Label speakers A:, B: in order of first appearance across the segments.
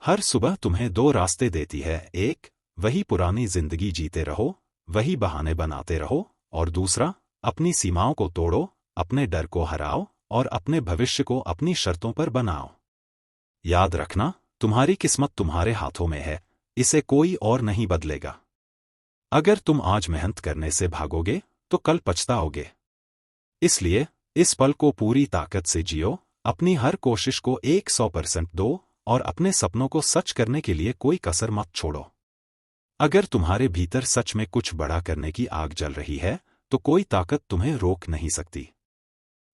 A: हर सुबह तुम्हें दो रास्ते देती है। एक, वही पुरानी जिंदगी जीते रहो, वही बहाने बनाते रहो, और दूसरा, अपनी सीमाओं को तोड़ो, अपने डर को हराओ और अपने भविष्य को अपनी शर्तों पर बनाओ। याद रखना, तुम्हारी किस्मत तुम्हारे हाथों में है, इसे कोई और नहीं बदलेगा। अगर तुम आज मेहनत करने से भागोगे तो कल पछताओगे। इसलिए इस पल को पूरी ताकत से जियो, अपनी हर कोशिश को 100% दो और अपने सपनों को सच करने के लिए कोई कसर मत छोड़ो। अगर तुम्हारे भीतर सच में कुछ बड़ा करने की आग जल रही है तो कोई ताकत तुम्हें रोक नहीं सकती।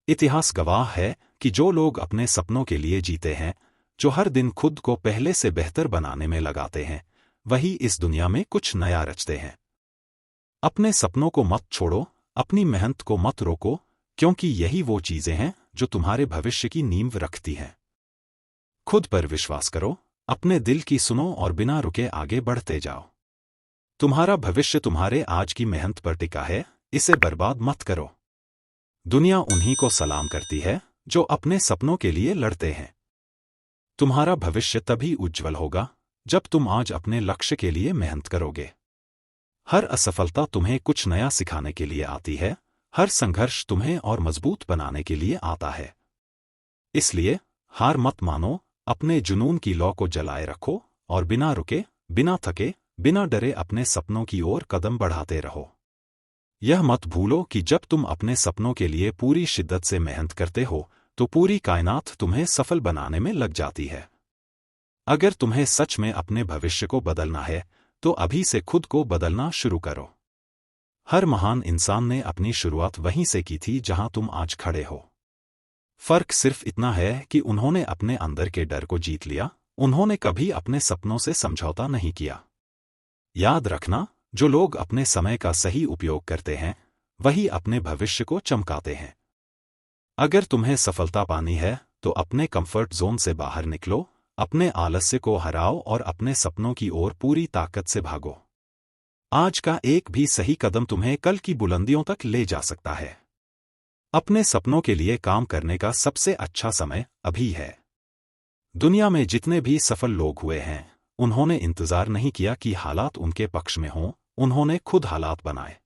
A: इतिहास गवाह है कि जो लोग अपने सपनों के लिए जीते हैं, जो हर दिन खुद को पहले से बेहतर बनाने में लगाते हैं, वही इस दुनिया में कुछ नया रचते हैं। अपने सपनों को मत छोड़ो, अपनी मेहनत को मत रोको, क्योंकि यही वो चीजें हैं जो तुम्हारे भविष्य की नींव रखती हैं। खुद पर विश्वास करो, अपने दिल की सुनो और बिना रुके आगे बढ़ते जाओ। तुम्हारा भविष्य तुम्हारे आज की मेहनत पर टिका है, इसे बर्बाद मत करो। दुनिया उन्हीं को सलाम करती है जो अपने सपनों के लिए लड़ते हैं। तुम्हारा भविष्य तभी उज्जवल होगा जब तुम आज अपने लक्ष्य के लिए मेहनत करोगे। हर असफलता तुम्हें कुछ नया सिखाने के लिए आती है, हर संघर्ष तुम्हें और मजबूत बनाने के लिए आता है। इसलिए हार मत मानो, अपने जुनून की लौ को जलाए रखो और बिना रुके, बिना थके, बिना डरे अपने सपनों की ओर कदम बढ़ाते रहो। यह मत भूलो कि जब तुम अपने सपनों के लिए पूरी शिद्दत से मेहनत करते हो तो पूरी कायनात तुम्हें सफल बनाने में लग जाती है। अगर तुम्हें सच में अपने भविष्य को बदलना है तो अभी से खुद को बदलना शुरू करो। हर महान इंसान ने अपनी शुरुआत वहीं से की थी जहां तुम आज खड़े हो। फर्क सिर्फ इतना है कि उन्होंने अपने अंदर के डर को जीत लिया, उन्होंने कभी अपने सपनों से समझौता नहीं किया। याद रखना, जो लोग अपने समय का सही उपयोग करते हैं, वही अपने भविष्य को चमकाते हैं। अगर तुम्हें सफलता पानी है तो अपने कंफर्ट जोन से बाहर निकलो, अपने आलस्य को हराओ और अपने सपनों की ओर पूरी ताकत से भागो। आज का एक भी सही कदम तुम्हें कल की बुलंदियों तक ले जा सकता है। अपने सपनों के लिए काम करने का सबसे अच्छा समय अभी है। दुनिया में जितने भी सफल लोग हुए हैं, उन्होंने इंतजार नहीं किया कि हालात उनके पक्ष में हों, उन्होंने खुद हालात बनाए।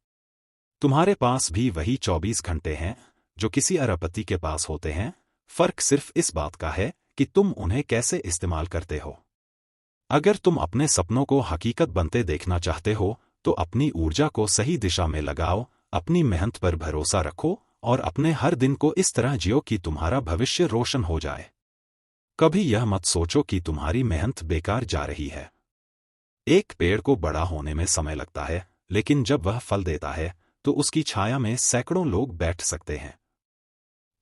A: तुम्हारे पास भी वही 24 घंटे हैं जो किसी अरबपति के पास होते हैं, फर्क सिर्फ इस बात का है कि तुम उन्हें कैसे इस्तेमाल करते हो। अगर तुम अपने सपनों को हकीकत बनते देखना चाहते हो तो अपनी ऊर्जा को सही दिशा में लगाओ, अपनी मेहनत पर भरोसा रखो और अपने हर दिन को इस तरह जियो कि तुम्हारा भविष्य रोशन हो जाए। कभी यह मत सोचो कि तुम्हारी मेहनत बेकार जा रही है। एक पेड़ को बड़ा होने में समय लगता है, लेकिन जब वह फल देता है तो उसकी छाया में सैकड़ों लोग बैठ सकते हैं।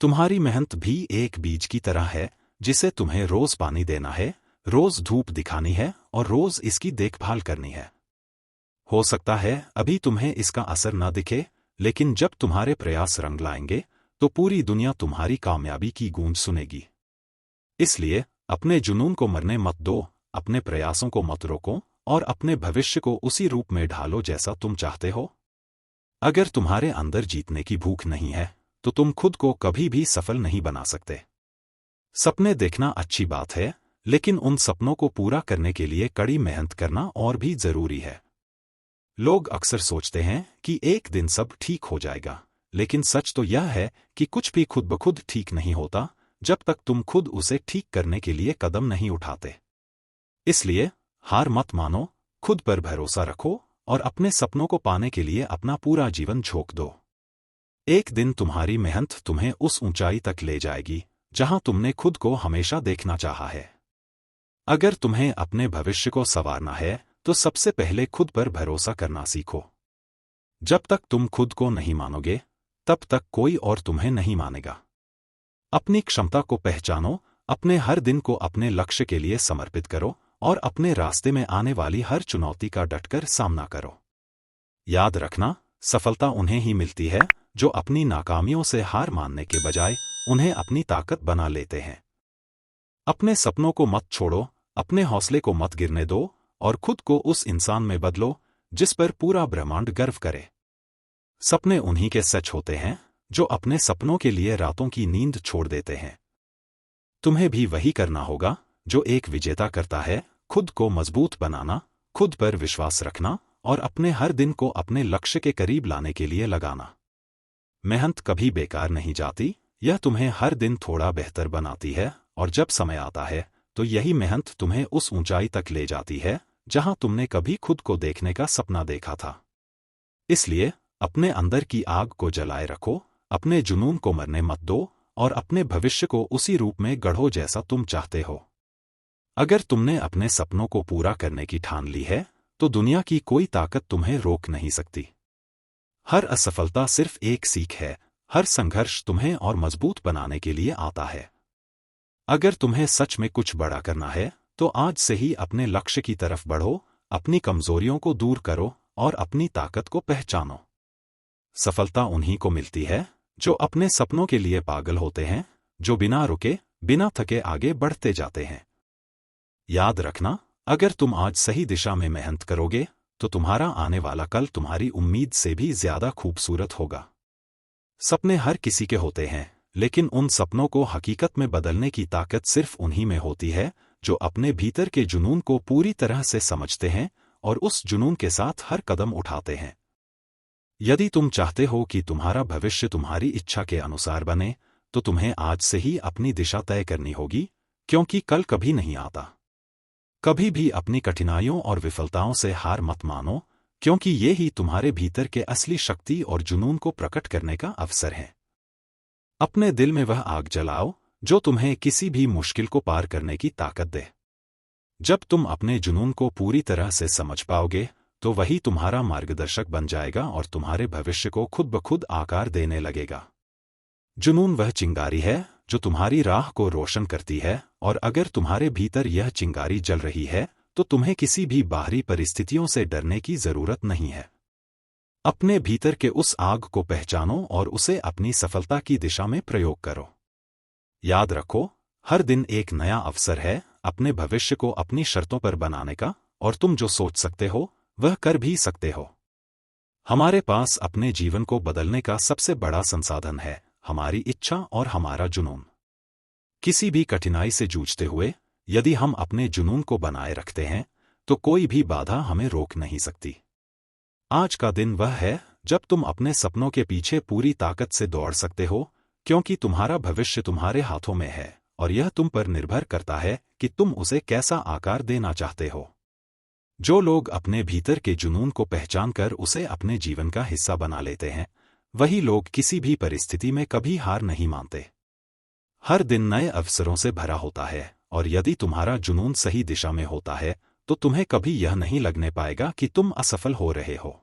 A: तुम्हारी मेहनत भी एक बीज की तरह है जिसे तुम्हें रोज पानी देना है, रोज धूप दिखानी है और रोज इसकी देखभाल करनी है। हो सकता है अभी तुम्हें इसका असर न दिखे, लेकिन जब तुम्हारे प्रयास रंग लाएंगे तो पूरी दुनिया तुम्हारी कामयाबी की गूंज सुनेगी। इसलिए अपने जुनून को मरने मत दो, अपने प्रयासों को मत रोको और अपने भविष्य को उसी रूप में ढालो जैसा तुम चाहते हो। अगर तुम्हारे अंदर जीतने की भूख नहीं है तो तुम खुद को कभी भी सफल नहीं बना सकते। सपने देखना अच्छी बात है, लेकिन उन सपनों को पूरा करने के लिए कड़ी मेहनत करना और भी जरूरी है। लोग अक्सर सोचते हैं कि एक दिन सब ठीक हो जाएगा, लेकिन सच तो यह है कि कुछ भी खुद ब खुद ठीक नहीं होता जब तक तुम खुद उसे ठीक करने के लिए कदम नहीं उठाते। इसलिए हार मत मानो, खुद पर भरोसा रखो और अपने सपनों को पाने के लिए अपना पूरा जीवन झोंक दो। एक दिन तुम्हारी मेहनत तुम्हें उस ऊंचाई तक ले जाएगी जहां तुमने खुद को हमेशा देखना चाहा है। अगर तुम्हें अपने भविष्य को संवारना है तो सबसे पहले खुद पर भरोसा करना सीखो। जब तक तुम खुद को नहीं मानोगे, तब तक कोई और तुम्हें नहीं मानेगा। अपनी क्षमता को पहचानो, अपने हर दिन को अपने लक्ष्य के लिए समर्पित करो और अपने रास्ते में आने वाली हर चुनौती का डटकर सामना करो। याद रखना, सफलता उन्हें ही मिलती है जो अपनी नाकामियों से हार मानने के बजाय उन्हें अपनी ताकत बना लेते हैं। अपने सपनों को मत छोड़ो, अपने हौसले को मत गिरने दो और खुद को उस इंसान में बदलो जिस पर पूरा ब्रह्मांड गर्व करे। सपने उन्हीं के सच होते हैं जो अपने सपनों के लिए रातों की नींद छोड़ देते हैं। तुम्हें भी वही करना होगा जो एक विजेता करता है, खुद को मजबूत बनाना, खुद पर विश्वास रखना और अपने हर दिन को अपने लक्ष्य के करीब लाने के लिए लगाना। मेहनत कभी बेकार नहीं जाती, यह तुम्हें हर दिन थोड़ा बेहतर बनाती है और जब समय आता है तो यही मेहनत तुम्हें उस ऊंचाई तक ले जाती है जहां तुमने कभी खुद को देखने का सपना देखा था। इसलिए अपने अंदर की आग को जलाए रखो, अपने जुनून को मरने मत दो और अपने भविष्य को उसी रूप में गढ़ो जैसा तुम चाहते हो। अगर तुमने अपने सपनों को पूरा करने की ठान ली है तो दुनिया की कोई ताकत तुम्हें रोक नहीं सकती। हर असफलता सिर्फ एक सीख है, हर संघर्ष तुम्हें और मजबूत बनाने के लिए आता है। अगर तुम्हें सच में कुछ बड़ा करना है तो आज से ही अपने लक्ष्य की तरफ बढ़ो, अपनी कमजोरियों को दूर करो और अपनी ताकत को पहचानो। सफलता उन्हीं को मिलती है जो अपने सपनों के लिए पागल होते हैं, जो बिना रुके, बिना थके आगे बढ़ते जाते हैं। याद रखना, अगर तुम आज सही दिशा में मेहनत करोगे तो तुम्हारा आने वाला कल तुम्हारी उम्मीद से भी ज्यादा खूबसूरत होगा। सपने हर किसी के होते हैं, लेकिन उन सपनों को हकीकत में बदलने की ताकत सिर्फ उन्हीं में होती है जो अपने भीतर के जुनून को पूरी तरह से समझते हैं और उस जुनून के साथ हर कदम उठाते हैं। यदि तुम चाहते हो कि तुम्हारा भविष्य तुम्हारी इच्छा के अनुसार बने तो तुम्हें आज से ही अपनी दिशा तय करनी होगी, क्योंकि कल कभी नहीं आता। कभी भी अपनी कठिनाइयों और विफलताओं से हार मत मानो, क्योंकि ये ही तुम्हारे भीतर के असली शक्ति और जुनून को प्रकट करने का अवसर है। अपने दिल में वह आग जलाओ जो तुम्हें किसी भी मुश्किल को पार करने की ताकत दे। जब तुम अपने जुनून को पूरी तरह से समझ पाओगे तो वही तुम्हारा मार्गदर्शक बन जाएगा और तुम्हारे भविष्य को खुद ब खुद आकार देने लगेगा। जुनून वह चिंगारी है जो तुम्हारी राह को रोशन करती है, और अगर तुम्हारे भीतर यह चिंगारी जल रही है तो तुम्हें किसी भी बाहरी परिस्थितियों से डरने की जरूरत नहीं है। अपने भीतर के उस आग को पहचानो और उसे अपनी सफलता की दिशा में प्रयोग करो। याद रखो, हर दिन एक नया अवसर है अपने भविष्य को अपनी शर्तों पर बनाने का, और तुम जो सोच सकते हो वह कर भी सकते हो। हमारे पास अपने जीवन को बदलने का सबसे बड़ा संसाधन है हमारी इच्छा और हमारा जुनून। किसी भी कठिनाई से जूझते हुए यदि हम अपने जुनून को बनाए रखते हैं तो कोई भी बाधा हमें रोक नहीं सकती। आज का दिन वह है जब तुम अपने सपनों के पीछे पूरी ताकत से दौड़ सकते हो, क्योंकि तुम्हारा भविष्य तुम्हारे हाथों में है और यह तुम पर निर्भर करता है कि तुम उसे कैसा आकार देना चाहते हो। जो लोग अपने भीतर के जुनून को पहचानकर उसे अपने जीवन का हिस्सा बना लेते हैं, वही लोग किसी भी परिस्थिति में कभी हार नहीं मानते। हर दिन नए अवसरों से भरा होता है, और यदि तुम्हारा जुनून सही दिशा में होता है तो तुम्हें कभी यह नहीं लगने पाएगा कि तुम असफल हो रहे हो।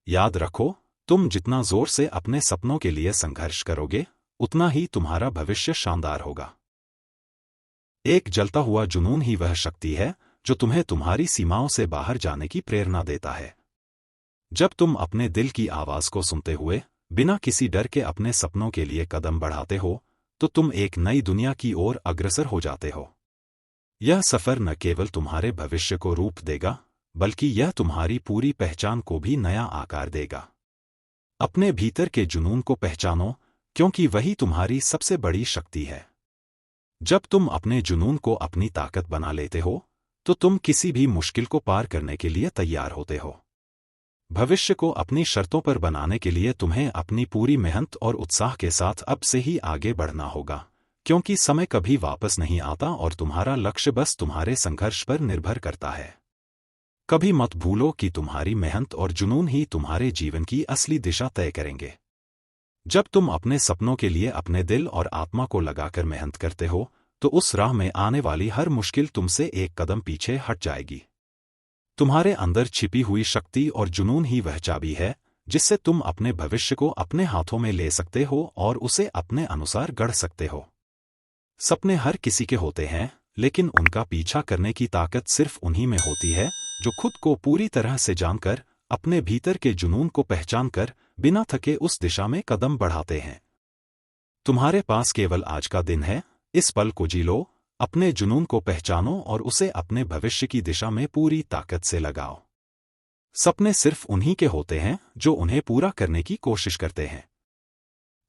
A: याद रखो, तुम जितना जोर से अपने सपनों के लिए संघर्ष करोगे उतना ही तुम्हारा भविष्य शानदार होगा। एक जलता हुआ जुनून ही वह शक्ति है जो तुम्हें तुम्हारी सीमाओं से बाहर जाने की प्रेरणा देता है। जब तुम अपने दिल की आवाज को सुनते हुए बिना किसी डर के अपने सपनों के लिए कदम बढ़ाते हो तो तुम एक नई दुनिया की ओर अग्रसर हो जाते हो। यह सफर न केवल तुम्हारे भविष्य को रूप देगा, बल्कि यह तुम्हारी पूरी पहचान को भी नया आकार देगा। अपने भीतर के जुनून को पहचानो, क्योंकि वही तुम्हारी सबसे बड़ी शक्ति है। जब तुम अपने जुनून को अपनी ताकत बना लेते हो तो तुम किसी भी मुश्किल को पार करने के लिए तैयार होते हो। भविष्य को अपनी शर्तों पर बनाने के लिए तुम्हें अपनी पूरी मेहनत और उत्साह के साथ अब से ही आगे बढ़ना होगा, क्योंकि समय कभी वापस नहीं आता और तुम्हारा लक्ष्य बस तुम्हारे संघर्ष पर निर्भर करता है। कभी मत भूलो कि तुम्हारी मेहनत और जुनून ही तुम्हारे जीवन की असली दिशा तय करेंगे। जब तुम अपने सपनों के लिए अपने दिल और आत्मा को लगाकर मेहनत करते हो तो उस राह में आने वाली हर मुश्किल तुमसे एक कदम पीछे हट जाएगी। तुम्हारे अंदर छिपी हुई शक्ति और जुनून ही वह चाबी है जिससे तुम अपने भविष्य को अपने हाथों में ले सकते हो और उसे अपने अनुसार गढ़ सकते हो। सपने हर किसी के होते हैं, लेकिन उनका पीछा करने की ताकत सिर्फ उन्हीं में होती है जो खुद को पूरी तरह से जानकर, अपने भीतर के जुनून को पहचानकर बिना थके उस दिशा में कदम बढ़ाते हैं। तुम्हारे पास केवल आज का दिन है, इस पल को जी लो, अपने जुनून को पहचानो और उसे अपने भविष्य की दिशा में पूरी ताकत से लगाओ। सपने सिर्फ उन्हीं के होते हैं जो उन्हें पूरा करने की कोशिश करते हैं।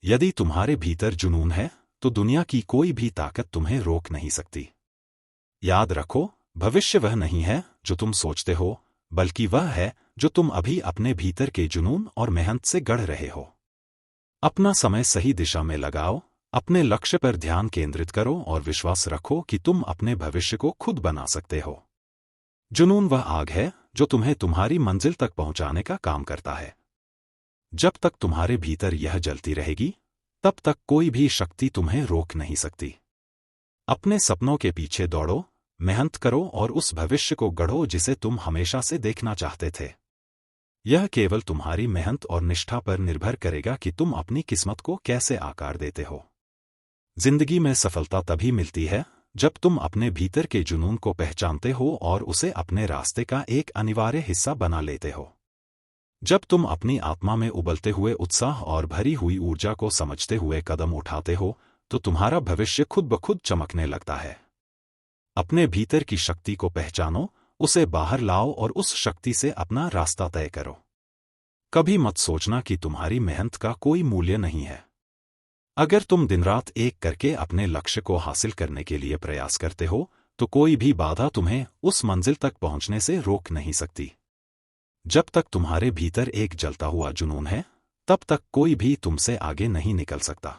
A: यदि तुम्हारे भीतर जुनून है तो दुनिया की कोई भी ताकत तुम्हें रोक नहीं सकती। याद रखो, भविष्य वह नहीं है जो तुम सोचते हो, बल्कि वह है जो तुम अभी अपने भीतर के जुनून और मेहनत से गढ़ रहे हो। अपना समय सही दिशा में लगाओ, अपने लक्ष्य पर ध्यान केंद्रित करो और विश्वास रखो कि तुम अपने भविष्य को खुद बना सकते हो। जुनून वह आग है जो तुम्हें तुम्हारी मंजिल तक पहुंचाने का काम करता है। जब तक तुम्हारे भीतर यह जलती रहेगी, तब तक कोई भी शक्ति तुम्हें रोक नहीं सकती। अपने सपनों के पीछे दौड़ो, मेहनत करो और उस भविष्य को गढ़ो जिसे तुम हमेशा से देखना चाहते थे। यह केवल तुम्हारी मेहनत और निष्ठा पर निर्भर करेगा कि तुम अपनी किस्मत को कैसे आकार देते हो। जिंदगी में सफलता तभी मिलती है जब तुम अपने भीतर के जुनून को पहचानते हो और उसे अपने रास्ते का एक अनिवार्य हिस्सा बना लेते हो। जब तुम अपनी आत्मा में उबलते हुए उत्साह और भरी हुई ऊर्जा को समझते हुए कदम उठाते हो, तो तुम्हारा भविष्य खुद ब खुद चमकने लगता है। अपने भीतर की शक्ति को पहचानो, उसे बाहर लाओ और उस शक्ति से अपना रास्ता तय करो। कभी मत सोचना कि तुम्हारी मेहनत का कोई मूल्य नहीं है। अगर तुम दिन रात एक करके अपने लक्ष्य को हासिल करने के लिए प्रयास करते हो, तो कोई भी बाधा तुम्हें उस मंजिल तक पहुंचने से रोक नहीं सकती। जब तक तुम्हारे भीतर एक जलता हुआ जुनून है, तब तक कोई भी तुमसे आगे नहीं निकल सकता।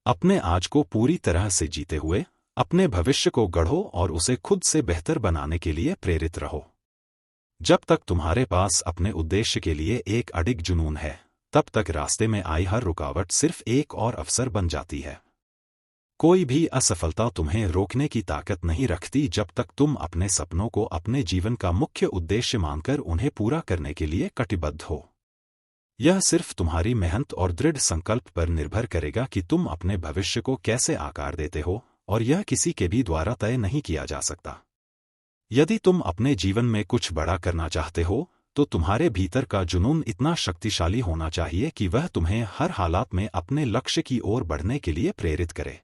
A: अपने आज को पूरी तरह से जीते हुए अपने भविष्य को गढ़ो और उसे खुद से बेहतर बनाने के लिए प्रेरित रहो। जब तक तुम्हारे पास अपने उद्देश्य के लिए एक अडिग जुनून है, तब तक रास्ते में आई हर रुकावट सिर्फ एक और अवसर बन जाती है। कोई भी असफलता तुम्हें रोकने की ताकत नहीं रखती जब तक तुम अपने सपनों को अपने जीवन का मुख्य उद्देश्य मानकर उन्हें पूरा करने के लिए कटिबद्ध हो। यह सिर्फ तुम्हारी मेहनत और दृढ़ संकल्प पर निर्भर करेगा कि तुम अपने भविष्य को कैसे आकार देते हो, और यह किसी के भी द्वारा तय नहीं किया जा सकता। यदि तुम अपने जीवन में कुछ बड़ा करना चाहते हो, तो तुम्हारे भीतर का जुनून इतना शक्तिशाली होना चाहिए कि वह तुम्हें हर हालात में अपने लक्ष्य की ओर बढ़ने के लिए प्रेरित करे।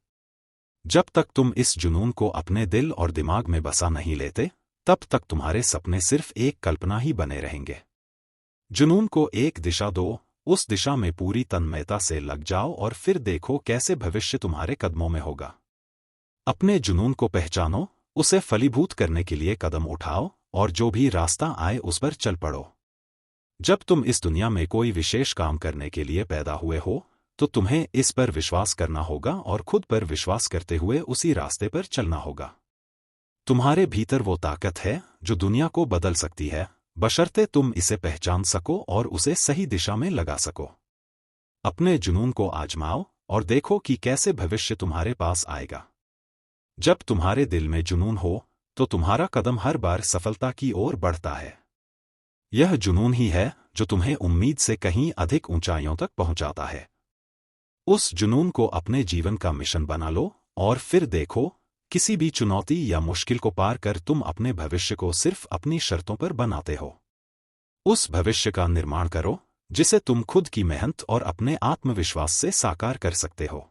A: जब तक तुम इस जुनून को अपने दिल और दिमाग में बसा नहीं लेते, तब तक तुम्हारे सपने सिर्फ एक कल्पना ही बने रहेंगे। जुनून को एक दिशा दो, उस दिशा में पूरी तन्मयता से लग जाओ और फिर देखो कैसे भविष्य तुम्हारे कदमों में होगा। अपने जुनून को पहचानो, उसे फलीभूत करने के लिए कदम उठाओ और जो भी रास्ता आए उस पर चल पड़ो। जब तुम इस दुनिया में कोई विशेष काम करने के लिए पैदा हुए हो, तो तुम्हें इस पर विश्वास करना होगा और खुद पर विश्वास करते हुए उसी रास्ते पर चलना होगा। तुम्हारे भीतर वो ताकत है जो दुनिया को बदल सकती है, बशर्ते तुम इसे पहचान सको और उसे सही दिशा में लगा सको। अपने जुनून को आजमाओ और देखो कि कैसे भविष्य तुम्हारे पास आएगा। जब तुम्हारे दिल में जुनून हो, तो तुम्हारा कदम हर बार सफलता की ओर बढ़ता है। यह जुनून ही है जो तुम्हें उम्मीद से कहीं अधिक ऊंचाइयों तक पहुंचाता है। उस जुनून को अपने जीवन का मिशन बना लो और फिर देखो, किसी भी चुनौती या मुश्किल को पार कर तुम अपने भविष्य को सिर्फ अपनी शर्तों पर बनाते हो। उस भविष्य का निर्माण करो जिसे तुम खुद की मेहनत और अपने आत्मविश्वास से साकार कर सकते हो।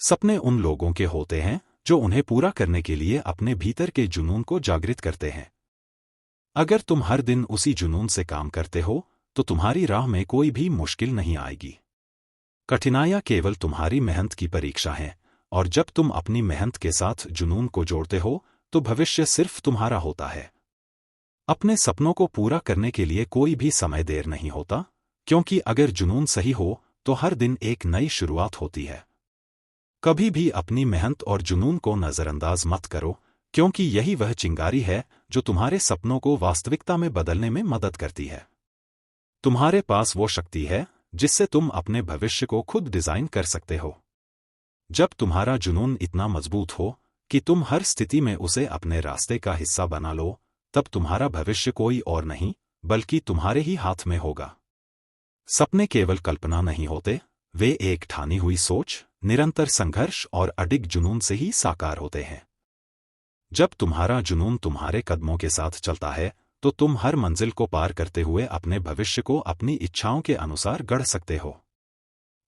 A: सपने उन लोगों के होते हैं जो उन्हें पूरा करने के लिए अपने भीतर के जुनून को जागृत करते हैं। अगर तुम हर दिन उसी जुनून से काम करते हो, तो तुम्हारी राह में कोई भी मुश्किल नहीं आएगी। कठिनाइयां केवल तुम्हारी मेहनत की परीक्षा हैं, और जब तुम अपनी मेहनत के साथ जुनून को जोड़ते हो, तो भविष्य सिर्फ तुम्हारा होता है। अपने सपनों को पूरा करने के लिए कोई भी समय देर नहीं होता, क्योंकि अगर जुनून सही हो, तो हर दिन एक नई शुरुआत होती है। कभी भी अपनी मेहनत और जुनून को नजरअंदाज मत करो, क्योंकि यही वह चिंगारी है जो तुम्हारे सपनों को वास्तविकता में बदलने में मदद करती है। तुम्हारे पास वो शक्ति है जिससे तुम अपने भविष्य को खुद डिजाइन कर सकते हो। जब तुम्हारा जुनून इतना मजबूत हो कि तुम हर स्थिति में उसे अपने रास्ते का हिस्सा बना लो, तब तुम्हारा भविष्य कोई और नहीं बल्कि तुम्हारे ही हाथ में होगा। सपने केवल कल्पना नहीं होते, वे एक ठानी हुई सोच, निरंतर संघर्ष और अडिग जुनून से ही साकार होते हैं। जब तुम्हारा जुनून तुम्हारे कदमों के साथ चलता है, तो तुम हर मंजिल को पार करते हुए अपने भविष्य को अपनी इच्छाओं के अनुसार गढ़ सकते हो।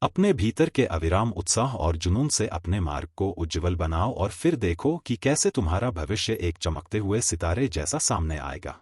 A: अपने भीतर के अविराम उत्साह और जुनून से अपने मार्ग को उज्ज्वल बनाओ और फिर देखो कि कैसे तुम्हारा भविष्य एक चमकते हुए सितारे जैसा सामने आएगा।